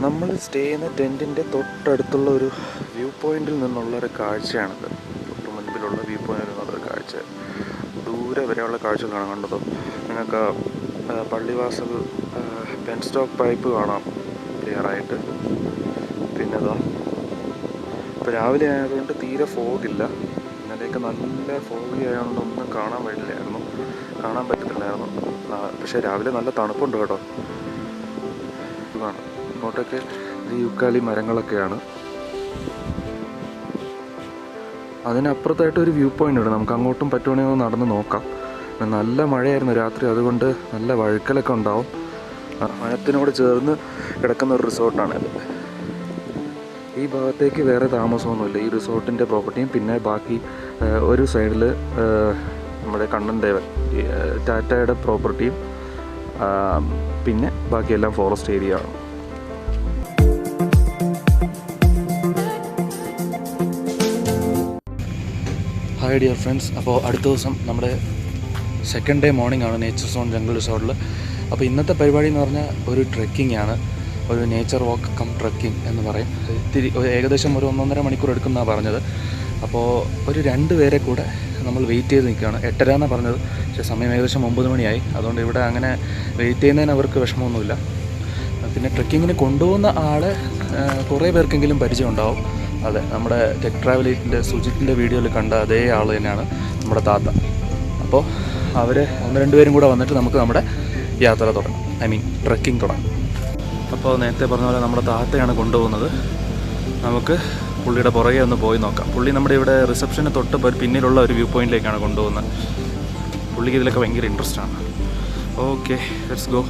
നമ്മൾ സ്റ്റേ ചെയ്യുന്ന ടെൻറ്റിൻ്റെ തൊട്ടടുത്തുള്ള ഒരു വ്യൂ പോയിന്റിൽ നിന്നുള്ളൊരു കാഴ്ചയാണിത്. തൊട്ട് മുൻപിലുള്ള വ്യൂ പോയിന്റിൽ നിന്നുള്ളൊരു കാഴ്ച. ദൂരെ വരെയുള്ള കാഴ്ചകളാണ് കണ്ടത്. നിങ്ങൾക്ക് പള്ളിവാസൽ പെൻ സ്റ്റോക്ക് പൈപ്പ് കാണാം ക്ലിയറായിട്ട്. പിന്നെ ഇതാ ഇപ്പോൾ രാവിലെ ആയതുകൊണ്ട് തീരെ ഫോഗില്ല. ഇന്നലെയൊക്കെ നല്ല ഫോഗി ആയതുകൊണ്ട് ഒന്നും കാണാൻ പറ്റത്തില്ലായിരുന്നു. പക്ഷേ രാവിലെ നല്ല തണുപ്പുണ്ട് കേട്ടോ. ഇതാണ് ഇങ്ങോട്ടൊക്കെ ഈ യുക്കാലി മരങ്ങളൊക്കെയാണ്. അതിനപ്പുറത്തായിട്ട് ഒരു വ്യൂ പോയിൻ്റ് ഉണ്ട്. നമുക്ക് അങ്ങോട്ടും പറ്റുവാണെങ്കിൽ ഒന്ന് നടന്ന് നോക്കാം. നല്ല മഴയായിരുന്നു രാത്രി, അതുകൊണ്ട് നല്ല വഴുക്കലൊക്കെ ഉണ്ടാവും. വനത്തിനോട് ചേർന്ന് കിടക്കുന്ന ഒരു റിസോർട്ടാണിത്. ഈ ഭാഗത്തേക്ക് വേറെ താമസമൊന്നുമില്ല. ഈ റിസോർട്ടിൻ്റെ പ്രോപ്പർട്ടിയും പിന്നെ ബാക്കി ഒരു സൈഡിൽ നമ്മുടെ കണ്ണൻ ദേവൻ ടാറ്റയുടെ പ്രോപ്പർട്ടിയും പിന്നെ ബാക്കിയെല്ലാം ഫോറസ്റ്റ് ഏരിയ ആണ്. ഹായ് ഡിയർ ഫ്രണ്ട്സ്, അപ്പോൾ അടുത്ത ദിവസം നമ്മുടെ സെക്കൻഡ് ഡേ മോർണിംഗ് ആണ് നേച്ചർ സോൺ ജംഗിൾ റിസോർട്ടിൽ. അപ്പോൾ ഇന്നത്തെ പരിപാടി എന്ന് പറഞ്ഞാൽ ഒരു ട്രെക്കിംഗ് ആണ്. ഒരു നേച്ചർ വാക്ക് കം ട്രെക്കിംഗ് എന്ന് പറയും. ഏകദേശം ഒരു 1.5 മണിക്കൂർ എടുക്കുമെന്നാണ് പറഞ്ഞത്. അപ്പോൾ ഒരു 2 പേരെ കൂടെ നമ്മൾ വെയിറ്റ് ചെയ്ത് നിൽക്കുകയാണ്. 8:30 എന്നാണ് പറഞ്ഞത്, പക്ഷേ സമയം ഏകദേശം 9 മണിയായി. അതുകൊണ്ട് ഇവിടെ അങ്ങനെ വെയിറ്റ് ചെയ്യുന്നതിന് അവർക്ക് വിഷമമൊന്നുമില്ല. പിന്നെ ട്രെക്കിങ്ങിന് കൊണ്ടുപോകുന്ന ആൾ കുറേ പേർക്കെങ്കിലും പരിചയം ഉണ്ടാവും. അതെ, നമ്മുടെ ടെക് ട്രാവലേറ്റിൻ്റെ സുജിത്തിൻ്റെ വീഡിയോയിൽ കണ്ട അതേ ആൾ തന്നെയാണ് നമ്മുടെ താത്ത. അപ്പോൾ അവർ 1-2 പേരും കൂടെ വന്നിട്ട് നമുക്ക് നമ്മുടെ യാത്ര തുടങ്ങാം. ട്രെക്കിംഗ് തുടങ്ങാം. അപ്പോൾ നേരത്തെ പറഞ്ഞ പോലെ നമ്മുടെ താത്തയാണ് കൊണ്ടുപോകുന്നത്. നമുക്ക് പുള്ളിയുടെ പുറകെ ഒന്ന് പോയി നോക്കാം. പുള്ളി നമ്മുടെ ഇവിടെ റിസപ്ഷന് തൊട്ട് പിന്നിലുള്ള ഒരു വ്യൂ പോയിന്റിലേക്കാണ് കൊണ്ടുപോകുന്നത്. പുള്ളിക്ക് ഇതിലൊക്കെ ഭയങ്കര ഇൻട്രസ്റ്റ് ആണ്. Okay, let's go.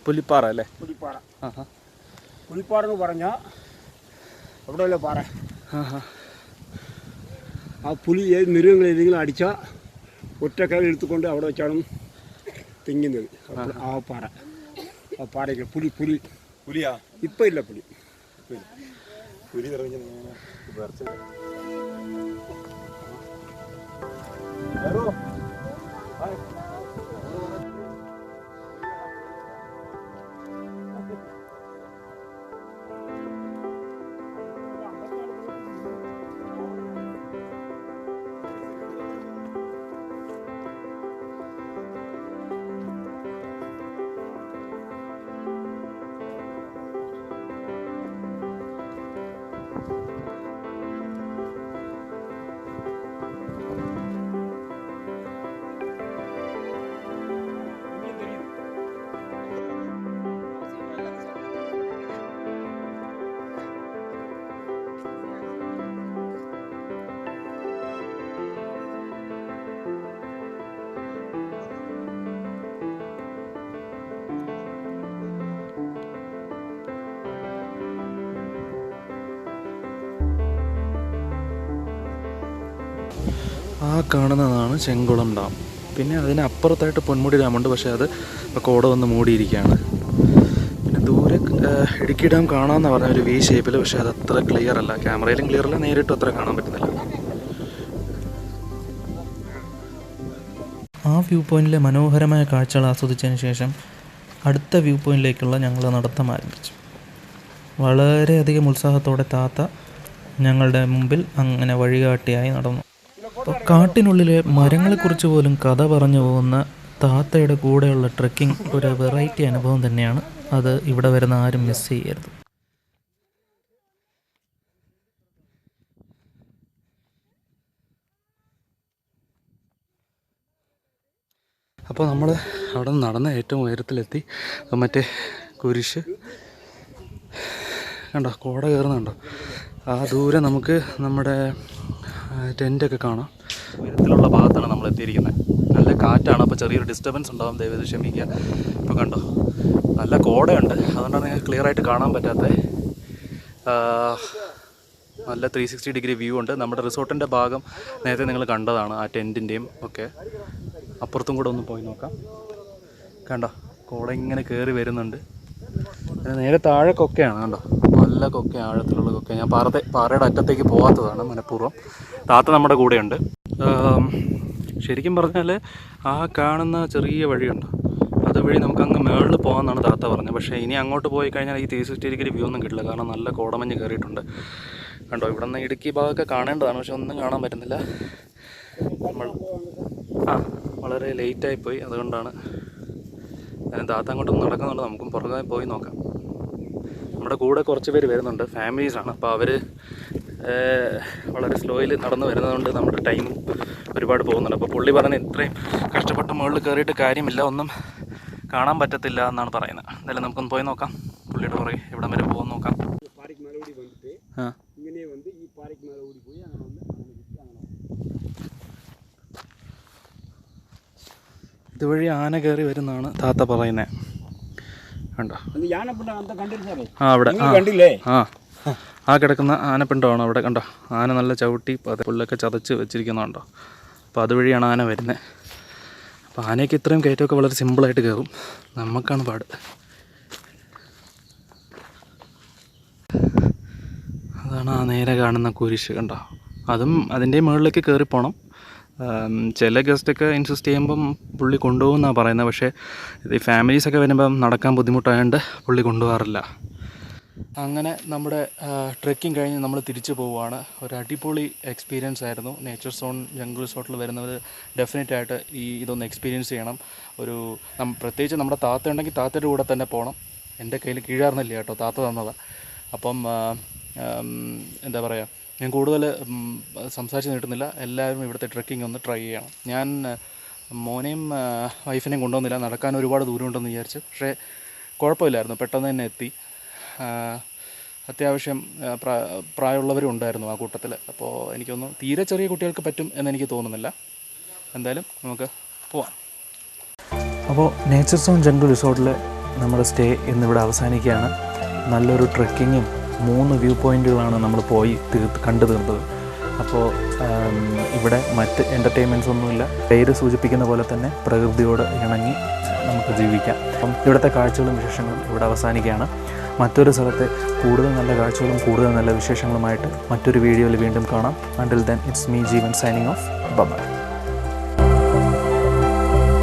പുലിപ്പാറ അല്ലേ? പുലിപ്പാറ. പുലിപ്പാറ എന്ന് പറഞ്ഞാൽ എവിടെയല്ലേ പാറ. ആ പുലി ഏത് മൃഗങ്ങൾ ഏതെങ്കിലും അടിച്ചാൽ ഒറ്റക്കൈ എടുത്തുകൊണ്ട് അവിടെ വെച്ചാണ് തിങ്ങുന്നത്. ആ പാറ, ആ പാറയ്ക്ക് പുലിയാ ഇപ്പം ഇല്ല. പുലി ഇറങ്ങി ആ കാണുന്നതാണ് ചെങ്കുളം ഡാം. പിന്നെ അതിനപ്പുറത്തായിട്ട് പൊന്മുടി ഡാമുണ്ട്, പക്ഷേ അത് കോട വന്ന് മൂടിയിരിക്കുകയാണ്. പിന്നെ ദൂരെ ഇടുക്കി ഡാം കാണാമെന്ന് പറഞ്ഞ ഒരു വി ഷേപ്പിൽ, പക്ഷേ അത് അത്ര ക്ലിയർ അല്ല. ക്യാമറയിലും ക്ലിയർ അല്ല, നേരിട്ടും അത്ര കാണാൻ പറ്റുന്നില്ല. ആ വ്യൂ പോയിന്റിലെ മനോഹരമായ കാഴ്ചകൾ ആസ്വദിച്ചതിന് ശേഷം അടുത്ത വ്യൂ പോയിന്റിലേക്കുള്ള ഞങ്ങൾ നടത്തം ആരംഭിച്ചു. വളരെയധികം ഉത്സാഹത്തോടെ താത്ത ഞങ്ങളുടെ മുമ്പിൽ അങ്ങനെ വഴികാട്ടിയായി നടന്നു. അപ്പോൾ കാട്ടിനുള്ളിലെ മരങ്ങളെക്കുറിച്ച് പോലും കഥ പറഞ്ഞു പോകുന്ന താത്തയുടെ കൂടെയുള്ള ട്രെക്കിംഗ് ഒരു വെറൈറ്റി അനുഭവം തന്നെയാണ്. അത് ഇവിടെ വരുന്ന ആരും മിസ് ചെയ്യരുത്. അപ്പോൾ നമ്മൾ അവിടെ നിന്ന് നടന്ന ഏറ്റവും ഉയരത്തിലെത്തി. മറ്റേ കുരിശ് കണ്ടോ, കോട കയറുന്നുണ്ടോ? ആ ദൂരെ നമുക്ക് നമ്മുടെ ടെൻ്റൊക്കെ കാണാം. ഉയരത്തിലുള്ള ഭാഗത്താണ് നമ്മൾ എത്തിയിരിക്കുന്നത്. നല്ല കാറ്റാണ്, അപ്പോൾ ചെറിയൊരു ഡിസ്റ്റർബൻസ് ഉണ്ടാകും, ദയവേത് ക്ഷമിക്കുക. ഇപ്പോൾ കണ്ടോ നല്ല കോടയുണ്ട്, അതുകൊണ്ടാണ് നിങ്ങൾക്ക് ക്ലിയർ ആയിട്ട് കാണാൻ പറ്റാത്തത്. നല്ല 360 ഡിഗ്രി വ്യൂ ഉണ്ട്. നമ്മുടെ റിസോർട്ടിൻ്റെ ഭാഗം നേരത്തെ നിങ്ങൾ കണ്ടതാണ്, ആ ടെൻറ്റിൻ്റെയും ഒക്കെ. അപ്പുറത്തും കൂടെ ഒന്ന് പോയി നോക്കാം. കണ്ടോ കോട ഇങ്ങനെ കയറി വരുന്നുണ്ട്. നേരെ താഴെ കൊക്കയാണ് കണ്ടോ, നല്ല കൊക്ക, ആഴത്തിലുള്ള കൊക്ക. ഞാൻ പാറയുടെ അറ്റത്തേക്ക് പോകാത്തതാണ് മനഃപൂർവ്വം. താത്ത നമ്മുടെ കൂടെയുണ്ട്. ശരിക്കും പറഞ്ഞാൽ ആ കാണുന്ന ചെറിയ വഴിയുണ്ട്, അതുവഴി നമുക്ക് അങ്ങ് മുകളിൽ പോകാമെന്നാണ് താത്ത പറഞ്ഞത്. പക്ഷേ ഇനി അങ്ങോട്ട് പോയി കഴിഞ്ഞാൽ ഈ 360 ഡിഗ്രി വ്യൂ ഒന്നും കിട്ടില്ല, കാരണം നല്ല കോടമഞ്ഞ് കയറിയിട്ടുണ്ട്. കണ്ടോ ഇവിടെ നിന്ന് ഇടുക്കി ഭാഗമൊക്കെ കാണേണ്ടതാണ്, പക്ഷെ ഒന്നും കാണാൻ പറ്റുന്നില്ല. നമ്മൾ വളരെ ലേറ്റായിപ്പോയി, അതുകൊണ്ടാണ് താത്ത അങ്ങോട്ടൊന്നും നടക്കുന്നുണ്ട്. നമുക്കും പുറകെ പോയി നോക്കാം. നമ്മുടെ കൂടെ കുറച്ച് പേര് വരുന്നുണ്ട്, ഫാമിലീസാണ്. അപ്പോൾ അവർ വളരെ സ്ലോയിൽ നടന്നു വരുന്നതുകൊണ്ട് നമ്മുടെ ടൈം ഒരുപാട് പോകുന്നുണ്ട്. അപ്പോൾ പുള്ളി പറഞ്ഞ് ഇത്രയും കഷ്ടപ്പെട്ട് മുകളിൽ കയറിയിട്ട് കാര്യമില്ല, ഒന്നും കാണാൻ പറ്റത്തില്ല എന്നാണ് പറയുന്നത്. എന്തായാലും നമുക്കൊന്ന് പോയി നോക്കാം. പുള്ളിയുടെ പുറകെ എവിടം വരെ പോകും നോക്കാം. ഇതുവഴി ആന കയറി വരുന്നതാണ് താത്ത പറയുന്നത്. കണ്ടോ അവിടെ ആ കിടക്കുന്ന ആനപ്പിണ്ടമാണ് അവിടെ. കണ്ടോ ആന നല്ല ചവിട്ടി പുല്ലൊക്കെ ചതച്ച് വെച്ചിരിക്കുന്നുണ്ടോ. അപ്പോൾ അതുവഴിയാണ് ആന വരുന്നത്. അപ്പോൾ ആനയ്ക്ക് ഇത്രയും കയറ്റമൊക്കെ വളരെ സിമ്പിളായിട്ട് കയറും, നമുക്കാണ് പാട്. അതാണ് ആ നേരെ കാണുന്ന കുരിശ്. കണ്ടോ അതും അതിൻ്റെ മുകളിലേക്ക് കയറിപ്പോണം. ചില ഗസ്റ്റൊക്കെ ഇൻസിസ്റ്റ് ചെയ്യുമ്പം പുള്ളി കൊണ്ടുപോകുമെന്നാണ് പറയുന്നത്. പക്ഷേ ഈ ഫാമിലീസൊക്കെ വരുമ്പം നടക്കാൻ ബുദ്ധിമുട്ടായതുകൊണ്ട് പുള്ളി കൊണ്ടുപോകാറില്ല. അങ്ങനെ നമ്മുടെ ട്രെക്കിംഗ് കഴിഞ്ഞ് നമ്മൾ തിരിച്ചു പോവുകയാണ്. ഒരു അടിപൊളി എക്സ്പീരിയൻസ് ആയിരുന്നു. നേച്ചർ സോൺ ജംഗിൾ റിസോർട്ടിൽ വരുന്നവർ ഡെഫിനറ്റായിട്ട് ഇതൊന്ന് എക്സ്പീരിയൻസ് ചെയ്യണം. പ്രത്യേകിച്ച് നമ്മുടെ താത്ത ഉണ്ടെങ്കിൽ താത്തയുടെ കൂടെ തന്നെ പോകണം. എൻ്റെ കയ്യിൽ കീഴാർന്നില്ല കേട്ടോ, താത്ത തന്നതാണ്. അപ്പം എന്താ പറയുക, ഞാൻ കൂടുതൽ സംസാരിച്ച് നീട്ടുന്നില്ല. എല്ലാവരും ഇവിടുത്തെ ട്രെക്കിംഗ് ഒന്ന് ട്രൈ ചെയ്യണം. ഞാൻ മോനെയും വൈഫിനെയും കൊണ്ടുവന്നില്ല, നടക്കാൻ ഒരുപാട് ദൂരമുണ്ടെന്ന് വിചാരിച്ച്. പക്ഷേ കുഴപ്പമില്ലായിരുന്നു, പെട്ടെന്ന് തന്നെ എത്തി. അത്യാവശ്യം പ്രായമുള്ളവരും ഉണ്ടായിരുന്നു ആ കൂട്ടത്തിൽ. അപ്പോൾ എനിക്കൊന്ന് തീരെ ചെറിയ കുട്ടികൾക്ക് പറ്റും എന്നെനിക്ക് തോന്നുന്നില്ല. എന്തായാലും നമുക്ക് പോവാം. അപ്പോൾ നേച്ചർ സോൺ ജംഗിൾ റിസോർട്ടിൽ നമ്മുടെ സ്റ്റേ ഇന്നിവിടെ അവസാനിക്കുകയാണ്. നല്ലൊരു ട്രെക്കിങ്ങും 3 വ്യൂ പോയിൻറ്റുകളാണ് നമ്മൾ പോയി കണ്ടു തീർത്തത്. അപ്പോൾ ഇവിടെ മറ്റ് എൻ്റർടൈൻമെൻറ്റ്സ് ഒന്നുമില്ല. പേര് സൂചിപ്പിക്കുന്ന പോലെ തന്നെ പ്രകൃതിയോട് ഇണങ്ങി നമുക്ക് ജീവിക്കാം. അപ്പം ഇവിടുത്തെ കാഴ്ചകളും വിശേഷങ്ങളും ഇവിടെ അവസാനിക്കുകയാണ്. മറ്റൊരു സ്ഥലത്തെ കൂടുതൽ നല്ല കാഴ്ചകളും കൂടുതൽ നല്ല വിശേഷങ്ങളുമായിട്ട് മറ്റൊരു വീഡിയോയിൽ വീണ്ടും കാണാം. Until then, it's me, Jeevan, signing off. Bye-bye.